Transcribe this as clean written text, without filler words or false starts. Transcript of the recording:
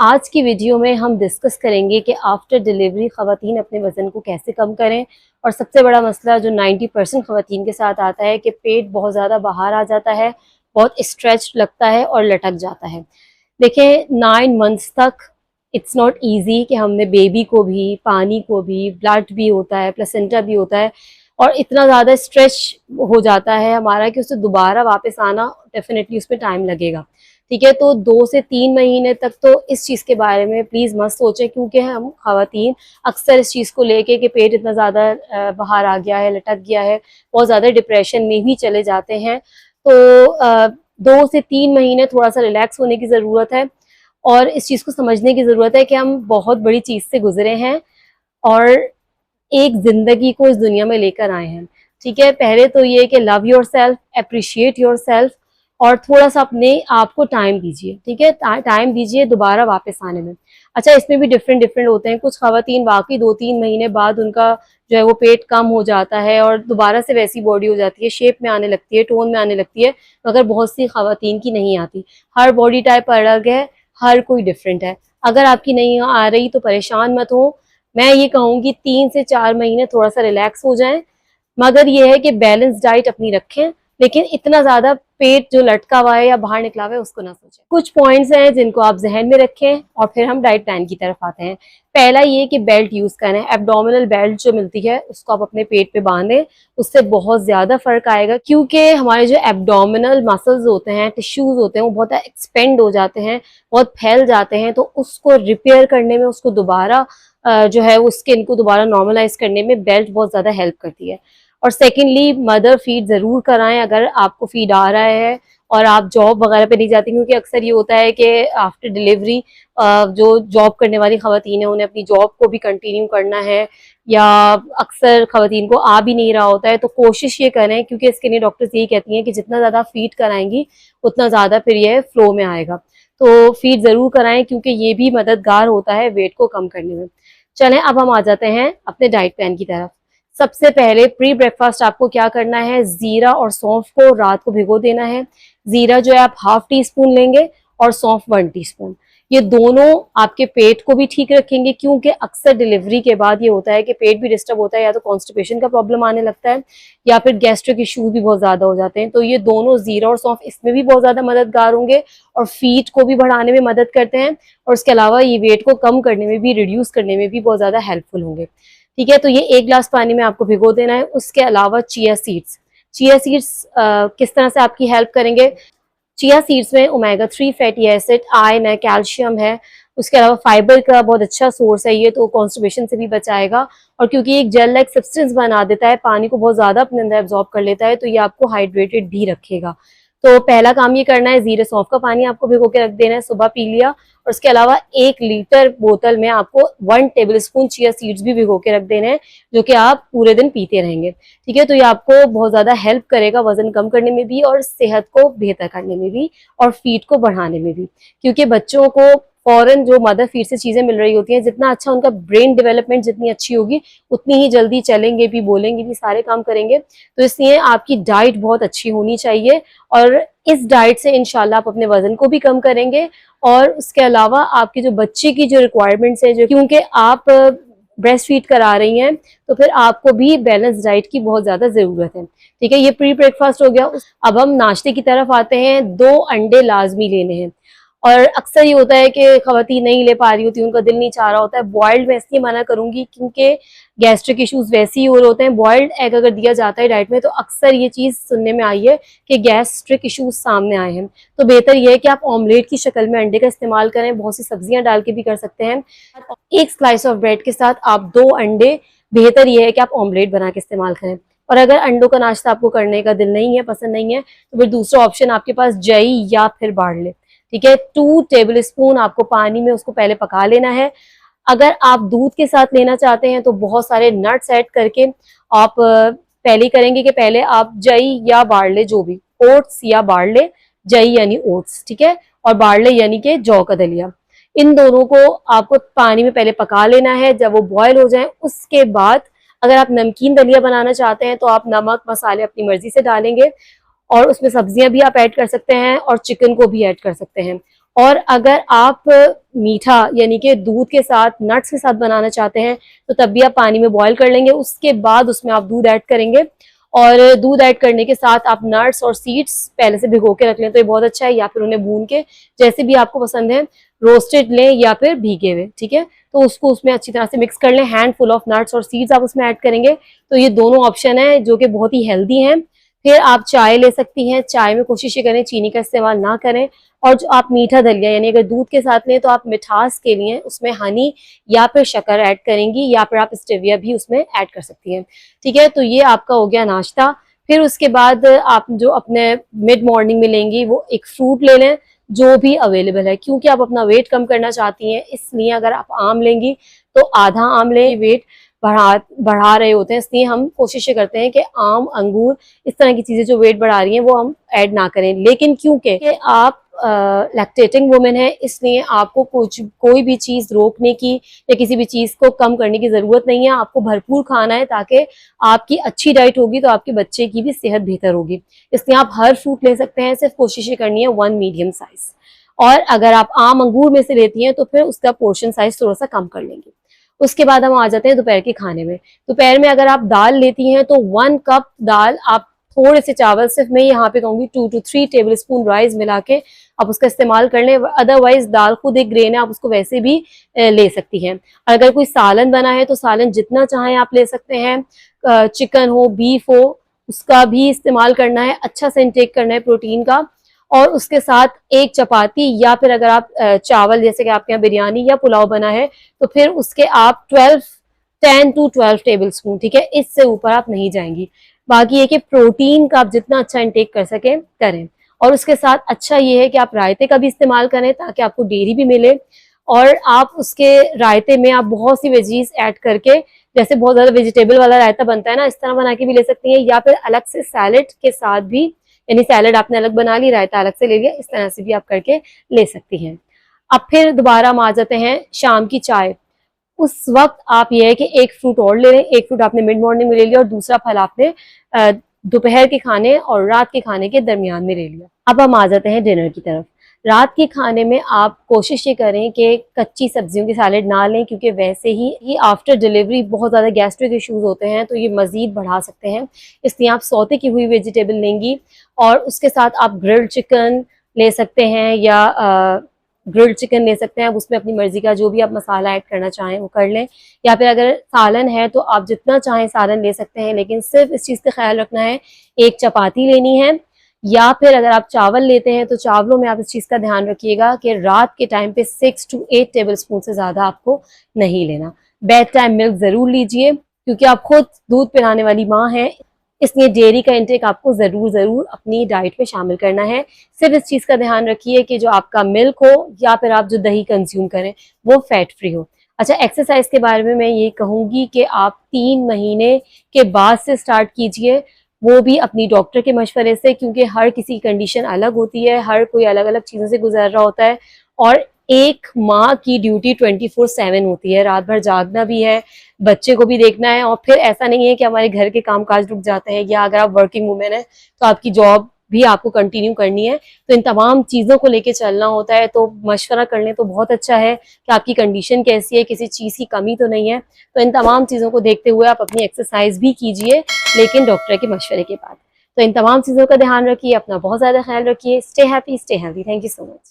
आज की वीडियो में हम डिस्कस करेंगे कि आफ्टर डिलीवरी ख़वातीन अपने वज़न को कैसे कम करें। और सबसे बड़ा मसला जो 90% ख़वातीन के साथ आता है कि पेट बहुत ज़्यादा बाहर आ जाता है, बहुत स्ट्रेच लगता है और लटक जाता है। देखिए 9 मंथ्स तक इट्स नॉट ईजी कि हमने बेबी को भी, पानी को भी, ब्लड भी होता है, प्लेसेंटा भी होता है और इतना ज़्यादा स्ट्रेच हो जाता है हमारा कि उससे दोबारा वापस आना डेफिनेटली उसमें टाइम लगेगा। ठीक है, तो 2 से 3 महीने तक तो इस चीज़ के बारे में प्लीज़ मत सोचें, क्योंकि हम ख़वातीन अक्सर इस चीज़ को लेके कि पेट इतना ज़्यादा बाहर आ गया है, लटक गया है, बहुत ज़्यादा डिप्रेशन में भी चले जाते हैं। तो 2 से 3 महीने थोड़ा सा रिलैक्स होने की ज़रूरत है और इस चीज़ को समझने की ज़रूरत है कि हम बहुत बड़ी चीज़ से गुजरे हैं और एक ज़िंदगी को इस दुनिया में लेकर आए हैं। ठीक है, पहले तो ये कि love your self, appreciate your self और थोड़ा सा अपने आप को टाइम दीजिए। ठीक है, टाइम दीजिए दोबारा वापस आने में। अच्छा, इसमें भी डिफरेंट डिफरेंट होते हैं। कुछ ख़वातीन वाकई 2-3 महीने बाद उनका जो है वो पेट कम हो जाता है और दोबारा से वैसी बॉडी हो जाती है, शेप में आने लगती है, टोन में आने लगती है, मगर बहुत सी ख़वातीन की नहीं आती। हर बॉडी टाइप अलग है, हर कोई डिफरेंट है। अगर आपकी नहीं आ रही तो परेशान मत हो। मैं ये कहूँगी 3 से 4 महीने थोड़ा सा रिलैक्स हो जाएं, मगर ये है कि बैलेंस डाइट अपनी रखें, लेकिन इतना ज़्यादा पेट जो लटका हुआ है या बाहर निकला हुआ है उसको ना सोचें। कुछ पॉइंट्स हैं जिनको आप जहन में रखें और फिर हम डाइट प्लान की तरफ आते हैं। पहला ये कि बेल्ट यूज़ करें। एब्डोमिनल बेल्ट जो मिलती है उसको आप अपने पेट पे बांधें, उससे बहुत ज़्यादा फ़र्क आएगा, क्योंकि हमारे जो एब्डोमिनल मसल्स होते हैं, टिश्यूज़ होते हैं, वो बहुत एक्सपेंड हो जाते हैं, बहुत फैल जाते हैं। तो उसको रिपेयर करने में, उसको दोबारा जो है वो स्किन को दोबारा नॉर्मलाइज करने में बेल्ट बहुत ज़्यादा हेल्प करती है। और सेकेंडली मदर फीड ज़रूर कराएं अगर आपको फीड आ रहा है और आप जॉब वगैरह पे नहीं जाती, क्योंकि अक्सर ये होता है कि आफ्टर डिलीवरी जो जॉब करने वाली ख़वातीन है उन्हें अपनी जॉब को भी कंटिन्यू करना है या अक्सर ख़वातीन को आ भी नहीं रहा होता है। तो कोशिश ये करें, क्योंकि इसके लिए डॉक्टर्स यही कहती हैं कि जितना ज़्यादा फीड कराएंगी उतना ज़्यादा फिर यह फ्लो में आएगा। तो फीड ज़रूर कराएं, क्योंकि ये भी मददगार होता है वेट को कम करने में। चलें अब हम आ जाते हैं अपने डाइट प्लान की तरफ। सबसे पहले प्री ब्रेकफास्ट आपको क्या करना है, जीरा और सौंफ को रात को भिगो देना है। जीरा जो है आप ½ टीस्पून लेंगे और सौंफ 1 टीस्पून। ये दोनों आपके पेट को भी ठीक रखेंगे, क्योंकि अक्सर डिलीवरी के बाद ये होता है कि पेट भी डिस्टर्ब होता है, या तो कॉन्स्टिपेशन का प्रॉब्लम आने लगता है या फिर गैस्ट्रिक इश्यूज भी बहुत ज़्यादा हो जाते हैं। तो ये दोनों जीरा और सौंफ इसमें भी बहुत ज़्यादा मददगार होंगे और फीट को भी बढ़ाने में मदद करते हैं और उसके अलावा ये वेट को कम करने में भी, रिड्यूस करने में भी बहुत ज़्यादा हेल्पफुल होंगे। ठीक है, तो ये 1 गिलास पानी में आपको भिगो देना है। उसके अलावा चिया सीड्स किस तरह से आपकी हेल्प करेंगे। चिया सीड्स में ओमेगा 3 फैटी एसिड, आयरन है, कैल्शियम है, उसके अलावा फाइबर का बहुत अच्छा सोर्स है ये, तो कॉन्स्टिपेशन से भी बचाएगा। और क्योंकि एक जेल लाइक सब्सटेंस बना देता है, पानी को बहुत ज़्यादा अपने अंदर एब्जॉर्ब कर लेता है, तो ये आपको हाइड्रेटेड भी रखेगा। तो पहला काम ये करना है, जीरे सौंफ का पानी आपको भिगो के रख देना है, सुबह पी लिया। और उसके अलावा 1 लीटर बोतल में आपको 1 टेबलस्पून चिया सीड्स भी भिगो के रख देने हैं, जो कि आप पूरे दिन पीते रहेंगे। ठीक है, तो ये आपको बहुत ज़्यादा हेल्प करेगा वजन कम करने में भी और सेहत को बेहतर करने में भी और फीट को बढ़ाने में भी, क्योंकि बच्चों को फॉरन जो मदर फीड से चीज़ें मिल रही होती हैं, जितना अच्छा उनका ब्रेन डेवलपमेंट जितनी अच्छी होगी उतनी ही जल्दी चलेंगे भी, बोलेंगे भी, सारे काम करेंगे। तो इसलिए आपकी डाइट बहुत अच्छी होनी चाहिए और इस डाइट से इंशाल्लाह आप अपने वजन को भी कम करेंगे और उसके अलावा आपके जो बच्चे की जो रिक्वायरमेंट्स है, जो क्योंकि आप ब्रेस्ट फीड करा रही हैं, तो फिर आपको भी बैलेंस डाइट की बहुत ज़्यादा ज़रूरत है। ठीक है, ये प्री ब्रेकफास्ट हो गया। अब हम नाश्ते की तरफ आते हैं। 2 अंडे लाजमी लेने हैं और अक्सर ये होता है कि ख़वातीन नहीं ले पा रही होती, उनका दिल नहीं चाह रहा होता है। बॉइल्ड मैं इसलिए मना करूंगी क्योंकि गैस्ट्रिक इश्यूज वैसे ही हो रहे होते हैं। बॉइल्ड एग अगर दिया जाता है डाइट में तो अक्सर ये चीज़ सुनने में आई है कि गैस्ट्रिक इश्यूज सामने आए हैं। तो बेहतर यह है कि आप ऑमलेट की शक्ल में अंडे का इस्तेमाल करें, बहुत सी सब्जियां डाल के भी कर सकते हैं। 1 स्लाइस ऑफ ब्रेड के साथ आप 2 अंडे, बेहतर यह है कि आप ऑमलेट बना के इस्तेमाल करें। और अगर अंडों का नाश्ता आपको करने का दिल नहीं है, पसंद नहीं है, तो फिर दूसरा ऑप्शन आपके पास जई या फिर बार्ले। ठीक है, 2 टेबलस्पून आपको पानी में उसको पहले पका लेना है। अगर आप दूध के साथ लेना चाहते हैं तो बहुत सारे नट्स ऐड करके आप पहले करेंगे कि पहले आप जई या बार्ले, जो भी, ओट्स या बार्ले, जई यानी ओट्स, ठीक है, और बार्ले यानी कि जौ का दलिया, इन दोनों को आपको पानी में पहले पका लेना है। जब वो बॉयल हो जाए उसके बाद अगर आप नमकीन दलिया बनाना चाहते हैं तो आप नमक मसाले अपनी मर्जी से डालेंगे और उसमें सब्जियां भी आप ऐड कर सकते हैं और चिकन को भी ऐड कर सकते हैं। और अगर आप मीठा यानी कि दूध के साथ नट्स के साथ बनाना चाहते हैं तो तब भी आप पानी में बॉईल कर लेंगे, उसके बाद उसमें आप दूध ऐड करेंगे और दूध ऐड करने के साथ आप नट्स और सीड्स पहले से भिगो के रख लें तो ये बहुत अच्छा है, या फिर उन्हें भून के जैसे भी आपको पसंद है रोस्टेड लें या फिर भीगे हुए, ठीक है। तो उसको उसमें अच्छी तरह से मिक्स कर लें, हैंड फुल ऑफ नट्स और सीड्स आप उसमें ऐड करेंगे। तो ये दोनों ऑप्शन है जो कि बहुत ही हेल्दी हैं। फिर आप चाय ले सकती हैं, चाय में कोशिश ये करें चीनी का इस्तेमाल ना करें। और जो आप मीठा दलिया यानी अगर दूध के साथ लें तो आप मिठास के लिए उसमें हनी या फिर शक्कर ऐड करेंगी, या फिर आप स्टेविया भी उसमें ऐड कर सकती हैं, ठीक है। तो ये आपका हो गया नाश्ता। फिर उसके बाद आप जो अपने मिड मॉर्निंग में लेंगी वो एक फ्रूट ले लें जो भी अवेलेबल है, क्योंकि आप अपना वेट कम करना चाहती हैं, इसलिए अगर आप आम लेंगी तो आधा आम लें, वेट बढ़ा रहे होते हैं, इसलिए हम कोशिश करते हैं कि आम, अंगूर, इस तरह की चीजें जो वेट बढ़ा रही हैं वो हम ऐड ना करें। लेकिन क्योंकि आप लैक्टेटिंग वुमेन है, इसलिए आपको कोई भी चीज रोकने की या किसी भी चीज को कम करने की जरूरत नहीं है। आपको भरपूर खाना है ताकि आपकी अच्छी डाइट होगी तो आपके बच्चे की भी सेहत बेहतर होगी। इसलिए आप हर फ्रूट ले सकते हैं, सिर्फ कोशिश करनी है 1 मीडियम साइज। और अगर आप आम अंगूर में से लेती हैं तो फिर उसका पोर्शन साइज थोड़ा सा कम कर लेंगे। उसके बाद हम आ जाते हैं दोपहर के खाने में। दोपहर में अगर आप दाल लेती हैं तो 1 कप दाल, आप थोड़े से चावल, सिर्फ मैं यहाँ पे कहूँगी 2 to 3 टेबल स्पून राइस मिला के आप उसका इस्तेमाल कर लें। अदरवाइज दाल खुद एक ग्रेन है, आप उसको वैसे भी ले सकती हैं। अगर कोई सालन बना है तो सालन जितना चाहें आप ले सकते हैं, चिकन हो, बीफ हो, उसका भी इस्तेमाल करना है, अच्छा से इंटेक करना है प्रोटीन का। और उसके साथ एक चपाती, या फिर अगर आप चावल जैसे कि आपके यहाँ बिरयानी या पुलाव बना है तो फिर उसके आप 10 to 12 टेबल स्पून, ठीक है, इससे ऊपर आप नहीं जाएंगी। बाकी ये कि प्रोटीन का आप जितना अच्छा इंटेक कर सकें करें। और उसके साथ अच्छा ये है कि आप रायते का भी इस्तेमाल करें ताकि आपको डेयरी भी मिले, और आप उसके रायते में आप बहुत सी वेजीज ऐड करके, जैसे बहुत ज्यादा वेजिटेबल वाला रायता बनता है ना, इस तरह बना के भी ले सकती हैं, या फिर अलग से सैलेड के साथ भी, यानी सैलेड आपने अलग बना ली, रायता अलग से ले लिया, इस तरह से भी आप करके ले सकती हैं। अब फिर दोबारा हम आ जाते हैं शाम की चाय। उस वक्त आप ये है कि एक फ्रूट और ले लें, एक फ्रूट आपने मिड मॉर्निंग में ले लिया और दूसरा फल आपने दोपहर के खाने और रात के खाने के दरमियान में ले लिया। अब हम आ जाते हैं डिनर की तरफ। रात के खाने में आप कोशिश ये करें कि कच्ची सब्जियों की सैलेड ना लें, क्योंकि वैसे ही आफ्टर डिलीवरी बहुत ज़्यादा गैस्ट्रिक इश्यूज होते हैं तो ये मज़ीद बढ़ा सकते हैं। इसलिए आप सौते की हुई वेजिटेबल लेंगी, और उसके साथ आप ग्रिल्ड चिकन ले सकते हैं या ग्रिल्ड चिकन ले सकते हैं। आप उसमें अपनी मर्जी का जो भी आप मसाला ऐड करना चाहें वो कर लें, या फिर अगर सालन है तो आप जितना चाहें सालन ले सकते हैं, लेकिन सिर्फ इस चीज़ का ख्याल रखना है एक चपाती लेनी है। या फिर अगर आप चावल लेते हैं तो चावलों में आप इस चीज़ का ध्यान रखिएगा कि रात के टाइम पे 6 to 8 टेबल स्पून से ज़्यादा आपको नहीं लेना। बेड टाइम मिल्क ज़रूर लीजिए, क्योंकि आप खुद दूध पिलाने वाली माँ हैं, इसलिए डेयरी का इंटेक आपको ज़रूर अपनी डाइट में शामिल करना है। सिर्फ इस चीज़ का ध्यान रखिए कि जो आपका मिल्क हो या फिर आप जो दही कंज्यूम करें वो फैट फ्री हो। अच्छा, एक्सरसाइज के बारे में मैं ये कहूँगी कि आप 3 महीने के बाद से स्टार्ट कीजिए, वो भी अपनी डॉक्टर के मशवरे से, क्योंकि हर किसी की कंडीशन अलग होती है, हर कोई अलग अलग चीज़ों से गुजर रहा होता है। और एक माँ की ड्यूटी 24/7 होती है, रात भर जागना भी है, बच्चे को भी देखना है, और फिर ऐसा नहीं है कि हमारे घर के कामकाज रुक जाते हैं, या अगर आप वर्किंग वुमेन है तो आपकी जॉब भी आपको कंटिन्यू करनी है, तो इन तमाम चीज़ों को लेके चलना होता है। तो मशवरा कर लें तो बहुत अच्छा है कि आपकी कंडीशन कैसी है, किसी चीज़ की कमी तो नहीं है। तो इन तमाम चीज़ों को देखते हुए आप अपनी एक्सरसाइज भी कीजिए, लेकिन डॉक्टर के मशवरे के बाद। तो इन तमाम चीज़ों का ध्यान रखिए, अपना बहुत ज़्यादा ख्याल रखिए। Stay happy, stay healthy. Thank you so much.